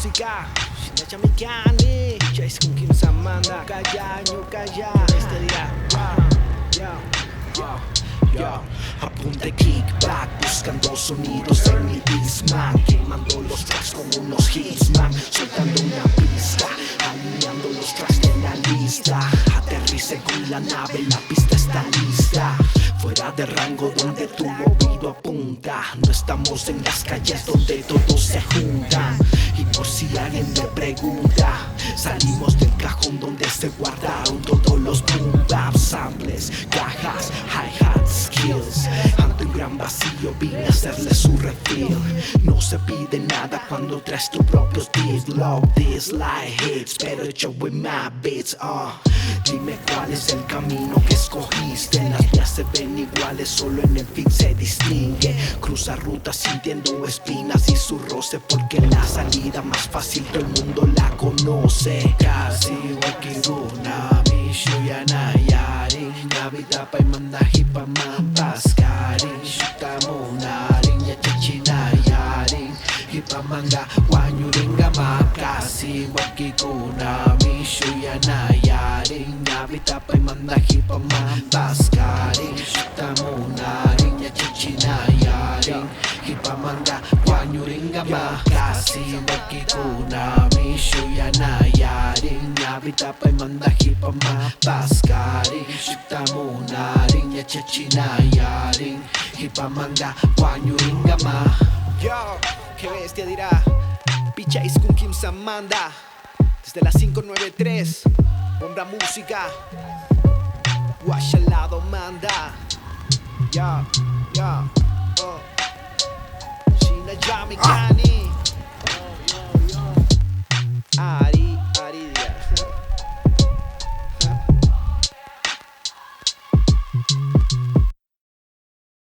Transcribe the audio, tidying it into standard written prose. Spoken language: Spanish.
música Shinajamikani Chase con Kim Samanda Calla, ñu calla Este dirá Apunte kickback, buscando sonidos en mi Discman, quemando los tracks como unos hitsman, soltando una pista, alineando los tracks de la lista. Aterrice con la nave, la pista está lista. Fuera de rango donde tu oído apunta. No estamos en las calles donde todos se juntan. Y por si alguien me pregunta, salimos del cajón donde se guardaron todos los boom bap, samples, cajas, hi-hats, skills. Ante un gran vacío vine a hacerle su refill. No se pide nada cuando traes tu propio beat. Love this like hits, better yo with my beats. Dime cuál es el camino que escogiste. Las vías se ven iguales, solo en el fin se distingue. Cruza rutas sintiendo espinas y su roce, porque la salida más fácil todo el mundo la conoce. Casi wakiruna mishuya nayari, Navidad pa imandahi pa mampaskari, shutamunarin yachichinayari, hipamanga wanyuringa map. Casi wakikuna mishuya nayari, Navidad pa imandahi pa mampaskari, shutamunarin yachichinayari, hipamanga wanyuringa map. Casi wakikuna mishuya nayari, Navidad pa imandahi pa mampaskari, shutamunarin yachichinayari, hipamanga wanyuringa map. Yo, qué bestia dirá Pichais con Kim Samanda desde la 593 Bomba Música Wash al lado manda Shinajamikani